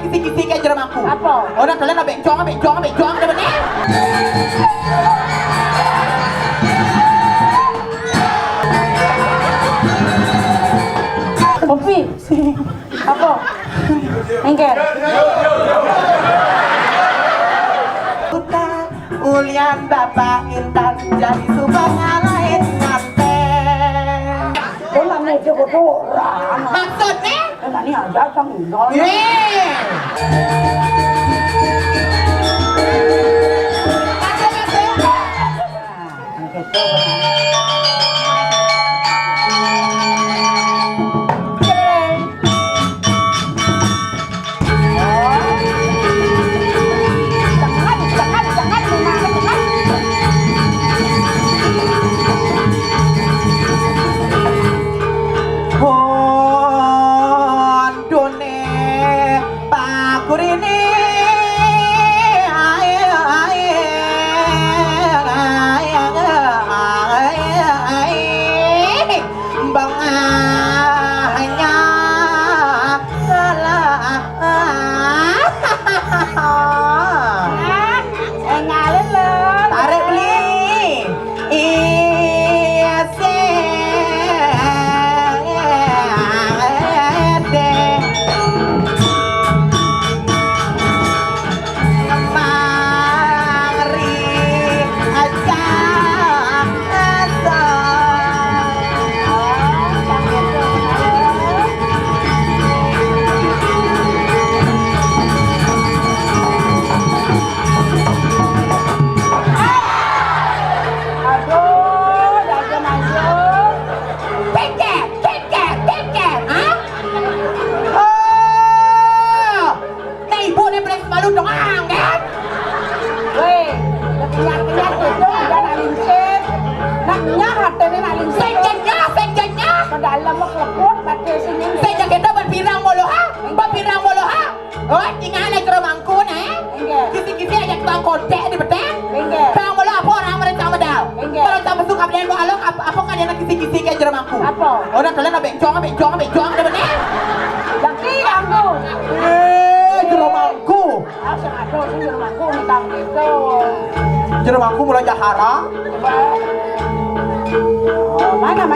Kisi-kisi kayak jerem aku. Apa? Orang kalian abek jong ada bener. Kopi. Apa? Engker. Ulian bapak intan jadi subang lain nyate. Kau làm này chưa có chỗ ra. Maksudnya? Cái này ở trong đó. Oh, tinggal lagi romangku nih. Kisi-kisi aja tukang kontek di betek. Kalau mau apa orang mereka medal. Kalau tambah suka belian mau alok apa kalian kisi-kisi kayak jeromangku. Apa? Orang kalian abek jong di betek. Laki aku. Jeromangku. Asal ada sih jeromangku tentang itu. Jeromangku mulai jahara. Oh, mana.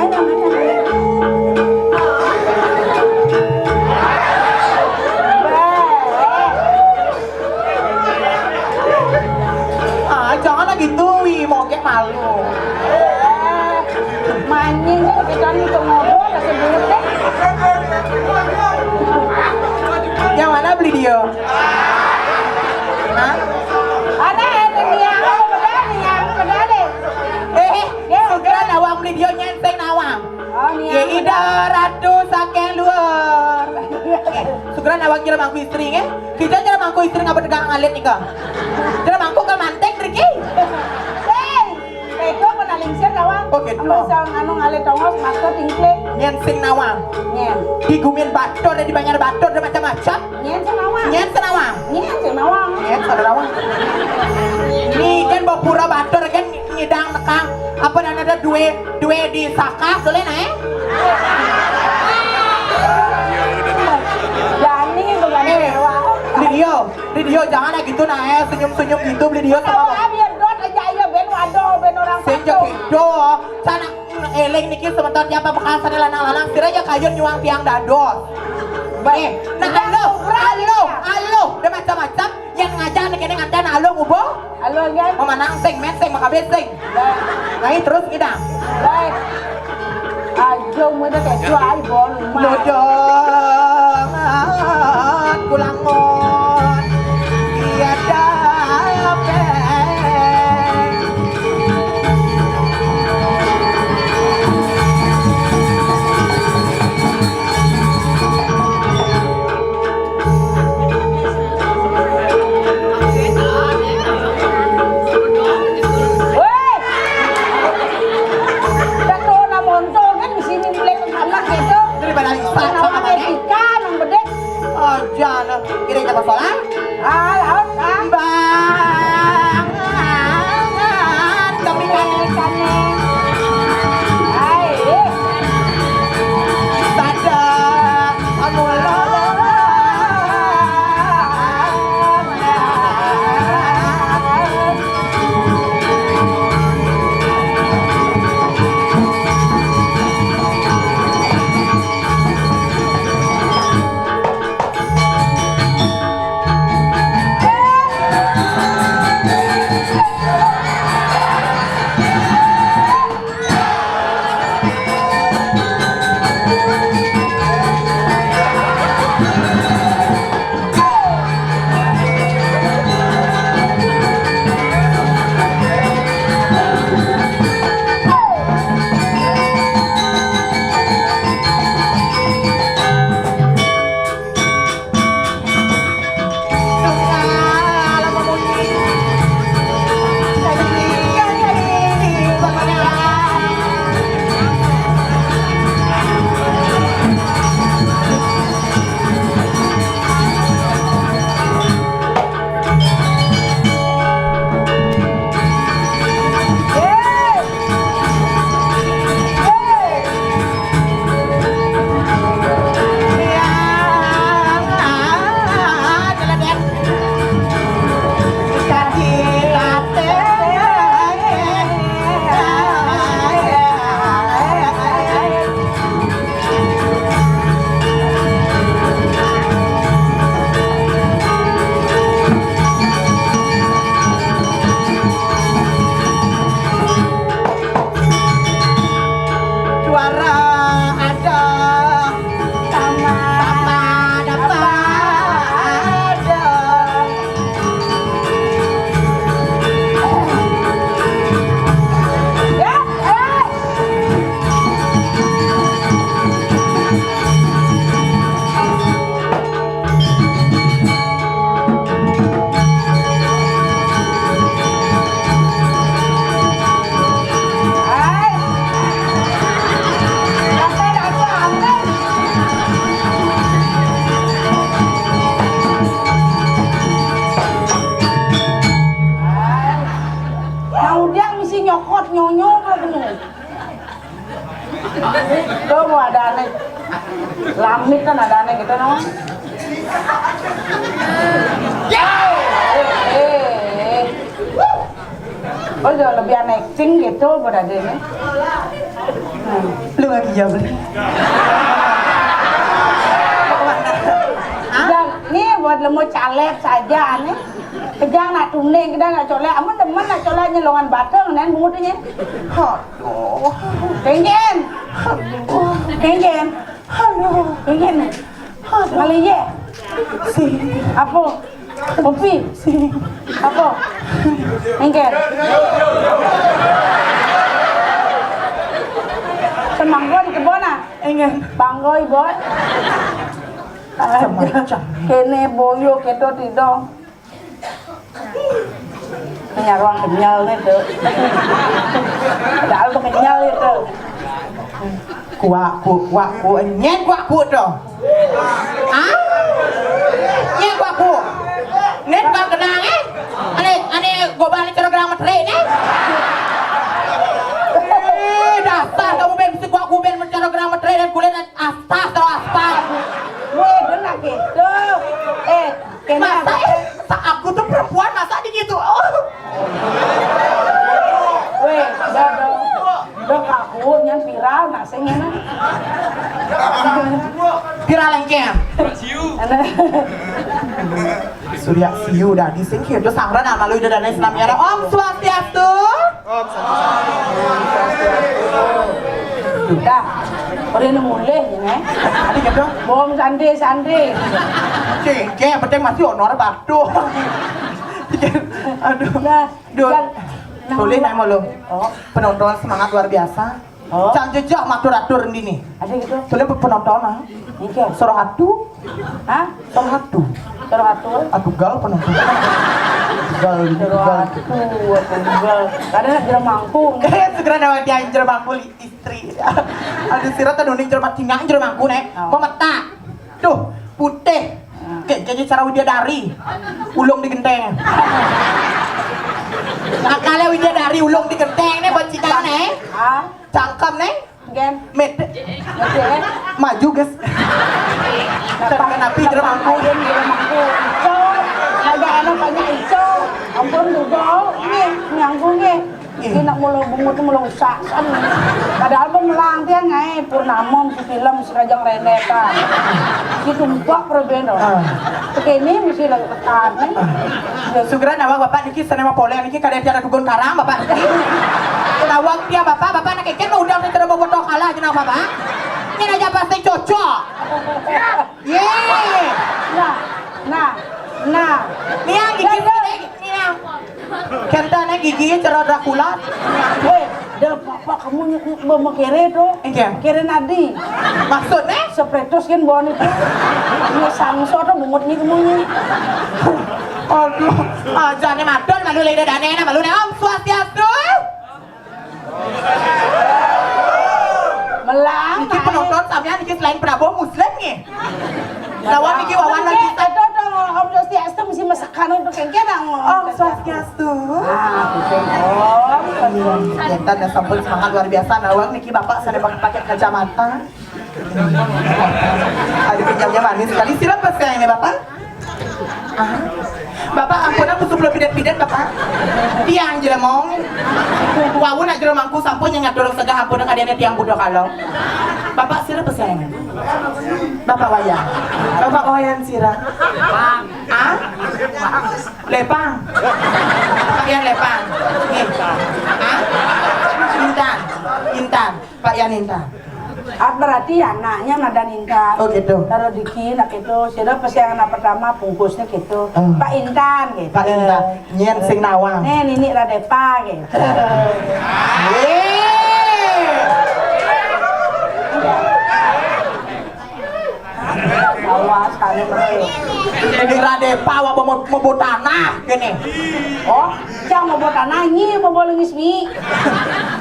Jangan gitu, wi mau kayak malu. Mancing kita nih tuh ngobrol kasih duit deh. Yang mana beli dia? Hah? Ada yang bedale. Segera nawang beli dia nyenteng nawang. Oh, nih. Ya ida ratu saking luar. Segera nawang kira mangku istri kan? Kita kira mangku istri ngapa tegang ngalit nih kak? Kira mangku ke manteng triki? Eko menaling sir nawang. Oh gitu. Ambil anu ngalit tongos maksud tingkle. Nyenteng nawang. Nyen. Digumin bator dan dibanyak bator dan macam-macam. Nyen senawang. Nyen senawang. Nyen senawang. Ini kan bawa pura bator kan ngidang nekang. Apa dan ada dua di sakaf boleh naik? Jani begini Video jangan gitu naik senyum gitu beli dia sama. biar dot aja ya ben wado ben orang Sejak itu sana eleng niki sebentar siapa bekas sana lanang-lanang sira ya kayun nyuang tiang dados. Baik, nah alo, udah macam-macam yang ngajak nih kene ngandan alo ngubo. halo kan Memanang sing makabes sing. Ngai terus idang. baik ajo mau dah kayak jual bol Lodong kulangon iya dapet. Jangan kira apa soal? laut Bang, kami kan sadar Lamit kan ada aneh gitu no. Oh giờ lebih aneh acting gitu berarti ini. Lu lagi ya beli. Dan nih buat lemu caleg saja nih. Kejang nak tuning kita nak colek, amun teman nak colek nyelongan batang nen bungutnya. Aduh. Kengen. Kengen. Aduh. Kengen. Kali ye. Si. Apa? Kopi. Si. Apa? Kengen. Semanggo di kebun ah? Engen. Banggo ibu. Semacam. Kene boyo keto tidong. Nhà ruang kenyal nih tuh. Padahal tuh kenyal itu. Ku nyen ku tuh. Hah? Nyen ku. Net bang kenang Ane gobal cara gerang metre nih. Dasar kamu ben mesti ku ben cara gerang metre dan kulit aspas atau aspal. Weh, benar gitu. Masa aku tuh perempuan masa gitu. Weh, dong aku yang viral nak sengena. Viral lengkem. Surya siu dah disingkir tuh sangra nama lu dan Islam ya. Om Swastiastu. Om Dah, orang mulai ni. Adi gitu. Bom santri. Cengke penting masih honor batu. Aduh. Tulis nama lu. Penonton semangat luar biasa. Cang jejak matur-atur ini. Ada gitu. Tulis penonton ah. Iki. Surah hatu. Hah? Surah hatu. Surah atur. Atugal penonton. Atugal. Kadang nak jeram mangkung. Segera nawa dia jeram mangkung istri. Aduh sirat nuning jeram cingak jeram mangkung mau mata. Tuh putih. Jadi cara widadari. Ulung di genteng. Nah kalau widadari ulung di genteng nih buat cingak nih. Cangkem nih. Gen. Mete. Maju guys. Terkena napi jeram mangkung. Ada anak banyak iso, ampun juga, ini nyangkungnya, ini nak mulu bungut mulu usak kan, padahal pemelang dia ngai purnama si film si Rajang Reneta, si tumpah perbedaan, ini mesti lagi tekan nih. Segera nama bapak niki senema pole niki kada tiada dugun karang bapak niki. Kenawang dia bapak nak ikan mau udang tidak bawa botol kalah jenah bapak. Ini aja pasti cocok. Yeay. Nah, nih yang gigi nih yang kentanya gigi cara Dracula. weh, dah papa kamu bawa kere tuh, kere nadi. Maksudnya? Sepretos kan bawa itu, ini sangso tuh bungutnya kemunya. Aduh, aja nih madon malu lagi dane na malu nih Om Swastiastu. Melang. Niki penonton sampean niki selain Prabowo Muslim nih. Lawan niki wawan lagi itu Om Swastiastu mesti masakan untuk kengkena Om Swastiastu. Kita ada sampul semangat luar biasa. Nawang niki bapak saya pakai kacamata. Ada pinjamnya manis sekali. Siapa saya ini bapak? Bapak ampun aku sebelum pidat-pidat bapak. Tiang jelemong. Wawu nak jelemangku sampun yang ngadorong segah ampun nak adanya tiang budak kalau. Bapak sirah pesayangan. Bapak wayang. Bapak wayang sirah. Ah? Lepang. Pak Yan lepang. Nih. Ah? Intan. Pak Yan Intan. Berarti anaknya nada Intan. Oh gitu. Taruh di kiri nak gitu. Sudah persaingan pertama bungkusnya gitu. Pak Intan gitu. Pak Intan. Nyen sing nawang. Nini Radepa gitu. Awas kali mereka. Ini Radepa wa mau tanah gini. Oh, jangan mau buat tanah nyi mau boleh ngismi.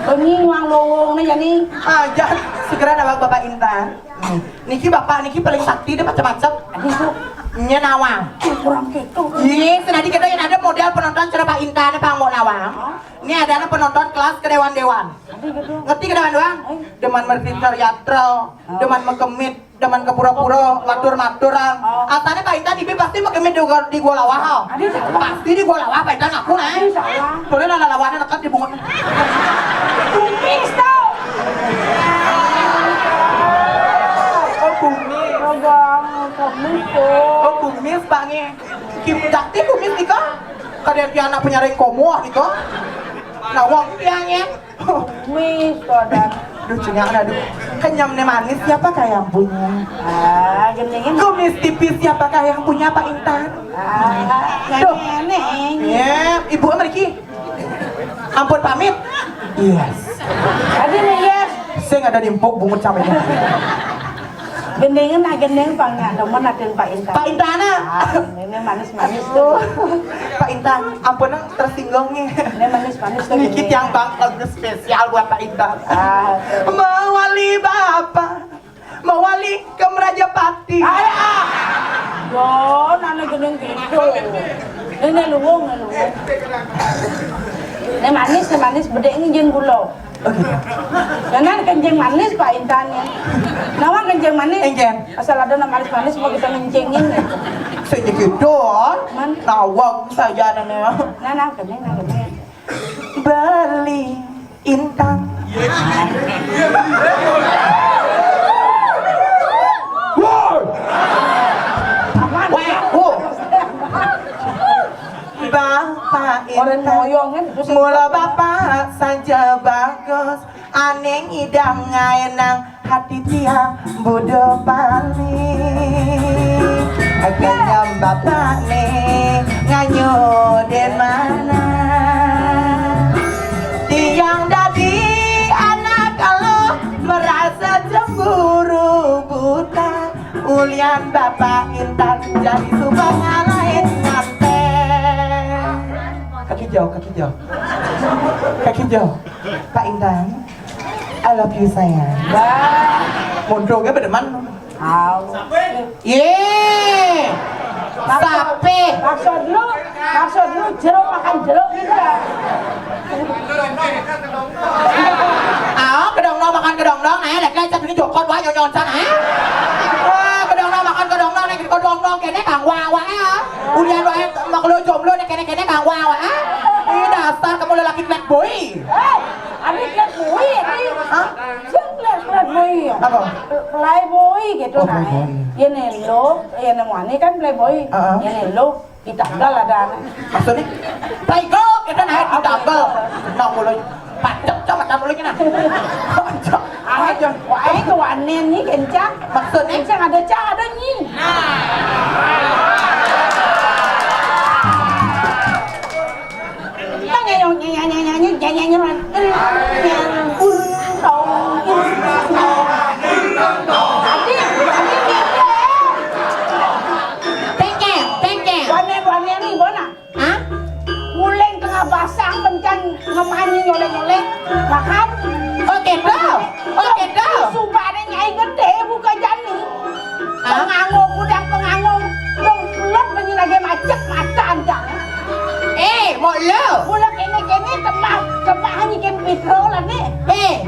Bengi uang lowong nih jadi. Aja segera nawang Bapak Intan. Niki bapak niki paling sakti deh macam-macam. Itu Nya nawang. kurang gitu. Iya, senadi kita yang ada model penonton cara Pak Intan Pak Mo nawang. Ini adalah penonton kelas kedewan-dewan. Gitu. Ngerti kedewan-dewan? Deman merti teatral, deman mekemit, Daman ke pura-pura matur-maturan. Atane Pak Intan ibu pasti makin di gua lawah. Adi salah. Pasti di gua lawah Pak Intan aku nah. Adi salah. Soalnya lawannya dekat di bungut. Kumis tau. Oh kumis. Kumis tuh. Oh kumis pange. Kim Jakti kumis nika. Kadang dia anak penyaring komoh nika. Nah wong tiangnya. Kumis dan Duh cengang aduh. Kenyamnya manis siapakah yang punya? gendengin. Kumis tipis siapakah yang punya Pak Intan? Duh. Neneng. Ya, Ibu Ameriki. Ampun pamit. Yes. Adi nih yes. Saya nggak ada nimpuk bungut cabenya. Gendengin gendeng pangnya, demen atin Pak Intan. Pak Intana. Ini manis-manis tuh. Pak Intan, ampun tersinggung nih. Ini manis-manis tuh. Dikit yang bakal spesial buat Pak Intan. Ah. Mewali Bapak, mewali ke Merajapati. Yo, nana gendeng gitu. Ini luwung. Ini manis, bedeng jen gula. Jangan kencing manis Pak Intan ya. Nama kencing manis. Enjen. Asal ada nama manis mau kita ngencingin. Sedikit Man. nawak saja nenek. Nah, kencing. Beli Intan. Aman. Bapak Orang Intan. moyong kan. Mula bapak saja bagus, aneh idang ngayenang hati tiang bodoh paling. Kenyam bapak nih nganyo den mana? Tiang dadi anak kalau merasa cemburu buta. Ulian bapak Intan jadi subang lain nganten. Kaki jauh. Pak Intan, I love you sayang. Mondoknya berdeman. Yeay, sapi. Maksud lu jeruk makan jeruk gitu lah. Kedong makan kedong nih, lek cak ini jokot wah nyon sana. Kedong makan kedong nih, kedong kene kang wawa ya. Ulian wae maklo jomblo nih kene kang wawa. Ini dasar kamu lelaki black boy. Adik lihat boy ini. Hah? Lihat boy. Apa? Playboy gitu Oh, nah. playboy. Ya nelo, ya nemani kan playboy. Ya nelo ditanggal ada anak. Maksudnya, playgo kita naik di tanggal. Nong mulai pacet coba tak mulai kena. Aja, wah itu wanen nih kencang. Maksudnya? Kencang ada nyi. Basang pencan ngemani nyolek-nyolek makan. Oke dah. Sumpah ada nyai gede buka jani. Penganggung dong pelut menyilagi macet mata anjang. Mau lo. Mula kene temah hanya kem pitro lah nih.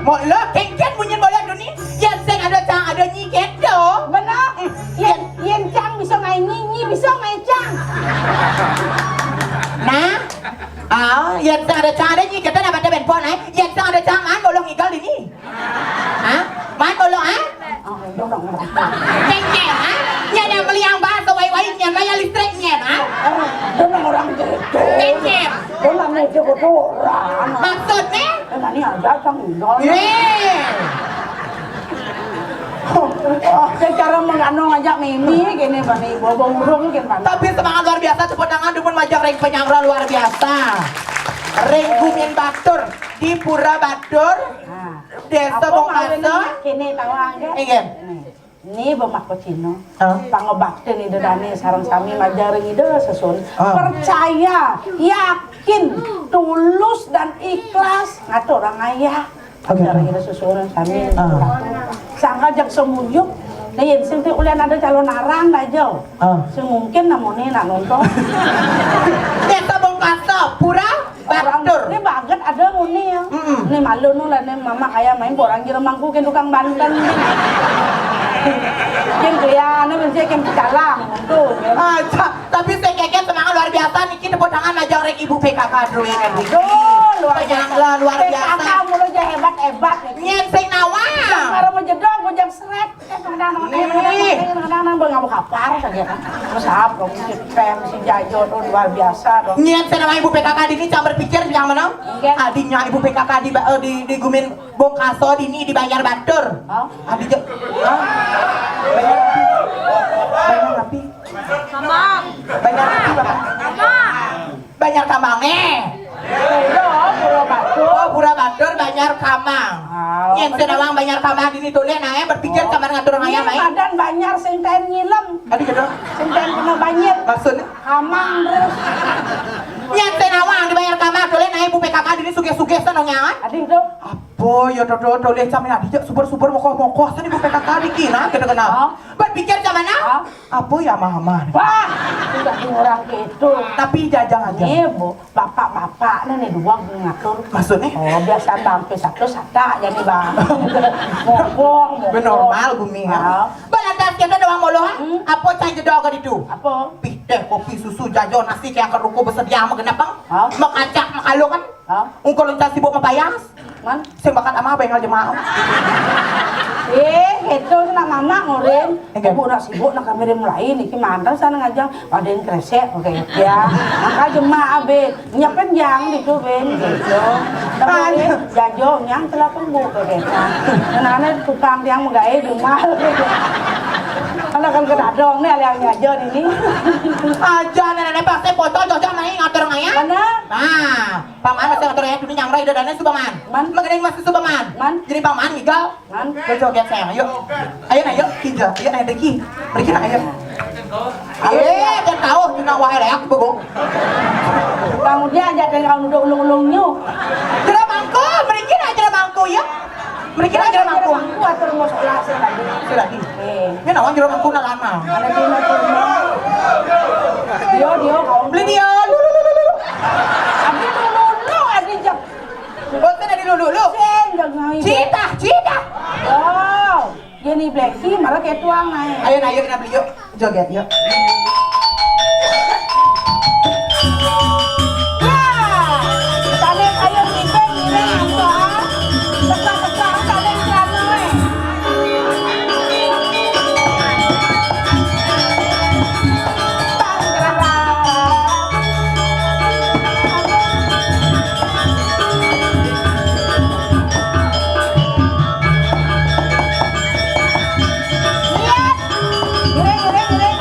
Mau lo kengken bunyi bola dunia. Yang seng ada cang ada nyiket do. Benar? Yen cang bisa main nyi bisa main cang. Nah, yang seng ada cang ada nyiket ada pada benpon yang seng ada cang man bolong igal ini. Man bolong Kengken Nyana meliang bahasa wai-wai nyan bayar listriknya Dengan orang gede. Kengken. Dengan meja kotoran. Maksudnya? Ini ada cang enggak. Secara mengandung ajak Mimi gini bani bawa burung gini bani. Tapi semangat luar biasa cepet tangan dukun majang ring penyangra luar biasa. Ring Gumin Batur di Pura Batur, Desa Bongkaso. Kini tahu angge. Ingin. Ini bamak Cino. Pangobakten itu dani sarang kami majaring itu sesun. Percaya, yakin, tulus dan ikhlas ngatur orang ayah. Majaring itu sesuran kami. Sangka jak semuyuk. Nah, yang sing ulian ada calon arang dah jauh. Semungkin namanya nak nonton. Desa Bongkaso, Pura Batur. Ini banget ada muni ya. Ini malu nu lah, ini mama kayak main borang jeremangku ke tukang Banten. Kin kalian mesti kin calang tuh. Aja, tapi saya keket semangat luar biasa niki tepuk tangan majang rek ibu PKK dulu ya kan. Luar biasa. Luar biasa. PKK mulu aja hebat-hebat. Nyen sing nawang. Karo menjedong bojang seret. Kadang-kadang nggak mau kapar saja kan. Terus apa? Si Pem, si Jajo tuh luar biasa dong. Nyen sing nama ibu PKK di ini jangan berpikir yang mana? Adinya ibu PKK di Gumin Bongkaso ini dibayar batur. Adinya. Banyak api. Kambang. Banyak api bapak. Banyak kambangnya. Pura batur banyak kamang. Yang senawang banyak kamang di situ lihat nae berpikir kamar ngatur ngaya mai. Badan banyak sing ten nyilam. Adi gitu. Sing ten kena banjir. Maksudnya? Kamang terus. Yang senawang dibayar kamang tuh lihat nae ibu PKK di suge-suge sanongnya. Adi itu. Apa ya tuh lihat camen adi subur-subur mokoh-mokoh sana ibu PKK di kina kita kenal. Berpikir camana? Apa ya mama? Wah, tidak orang gitu. Tapi jajang aja. Iya bu, bapak-bapak nih dua ngatur. Maksudnya? Oh biasa bangke satu sata jadi bang. Ngomong. Benormal bumi ya. Balantas kita doang mulu ha? Apa cai jedog itu? Apa? Pih teh kopi susu jajo nasi kayak ke ruko bersedia mah kenapa? Makacak makalo kan? Ungkol loncat sibuk mapayas. Man? Sing bakat ama bengal jemaah. Itu nak mama ngurin. Ibu nak sibuk nak kamera mulai nih mantan sana ngajang ada yang kresek oke ya. Maka jemaah be nyiapin yang itu ben gitu. Tapi jajo yang telah tunggu oke. Karena tukang yang menggai rumah. Karena kan kedadong nih yang ngajar ini. Aja nenek pasti foto cocok main ngatur ngaya. Mana? Nah, paman masih ngatur ngaya dulu nyangrai dadanya Subaman. Mengenai masih Subaman. Jadi paman ngigal. Cocok ya sayang, ayo. Ayo na yuk, kinja. Ayo na Deki. Pergi na ayo. Jangan tahu cina wae reak bego. Kemudian aja dengan kau ulung-ulungnya. Jera mangko, mereka na jera mangko ya. Mereka na jera mangko. Atur mau sekolah lagi. Lagi. Ini nawan jera mangko na lama. Ada di dia kau beli dia. Abi lulu ada jam. Bosan ada lulu. Cita. Wow. Jadi Blacky malah kayak tuang naik. Ayo kita beli yuk. Joget yuk.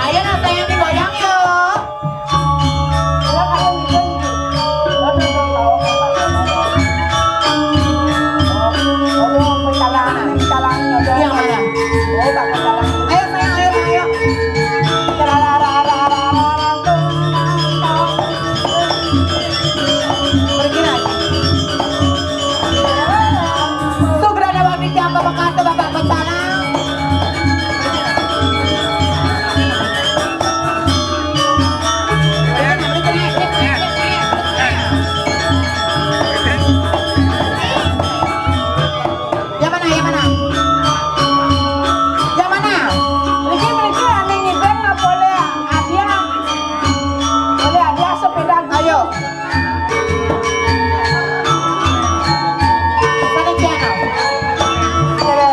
Ayo na sayang digoyang yuk. Yang mana? Ayo sayang, ayo. Pergi lagi. Sugra na wag diyan pa makato bapak bencana. Yang mana? Yang mana? Mereka aneh nih Ben nggak boleh hadiah sepeda. Ayo. Sana channel. Ayo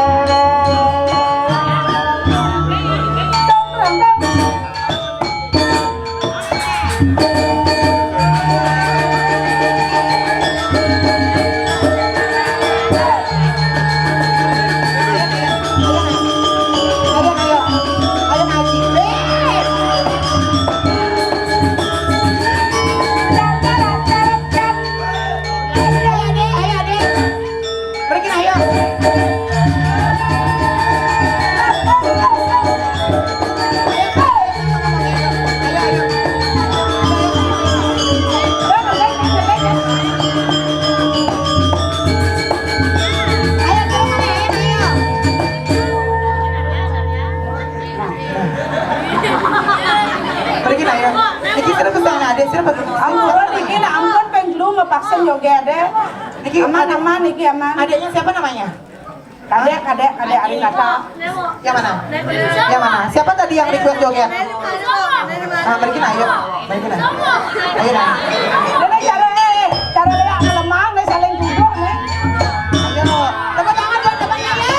naji. Ayo adik. Pergi ayo. Pergi ayo. Niki sudah pesan adik sudah pesan. Ampun Niki lah ampun pengen lu mepaksa joget deh. Niki Aman Niki aman. Adiknya siapa namanya? Kadek Arinata. Yang mana? Yang mana? Siapa tadi yang request joget? Nah, balikin ayo. Balikin ayo. Ayo nah. Dene cara dia melemah nih saling duduk nih. Ayo. Tepuk tangan buat temannya ya.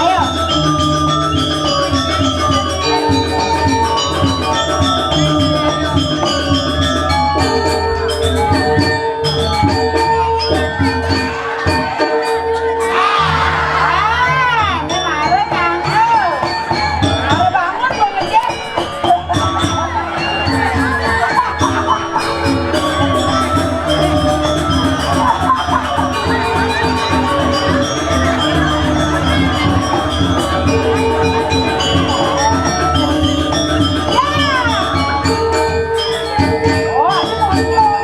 Ayo. Ini mare Kang. Mare bangun kok ngejek. Oh, ini muncul.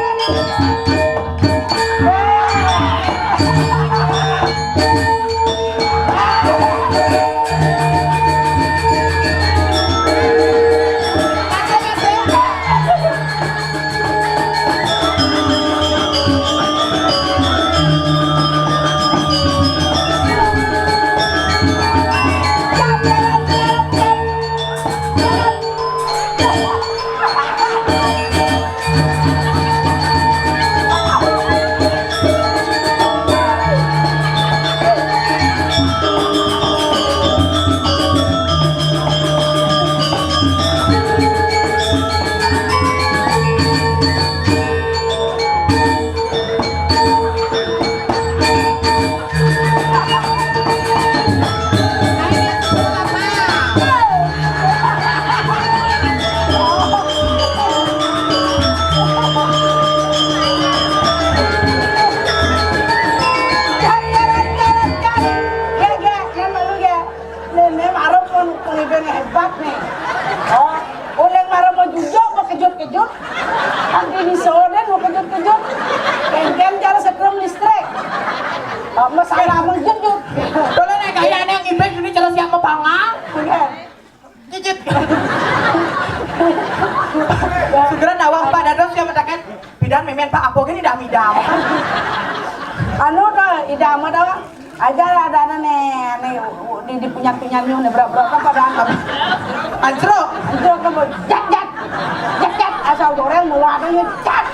Hebat nih. Oh, oleh marah mau jujur mau kejut-kejut. Nanti di soden mau kejut-kejut. Kengken cara sekrum listrik. Masalah mau jujur. Dulu nih kayaknya yang imbek ini jelas siapa pangang. Cicit. Segera nawang Pak Dados yang mendakan bidan memen Pak Apo gini dah midam. Anu dah idam ada aja ada nih di punya nih berapa pada Anjro. Anjro kamu jat asal goreng mulai cat.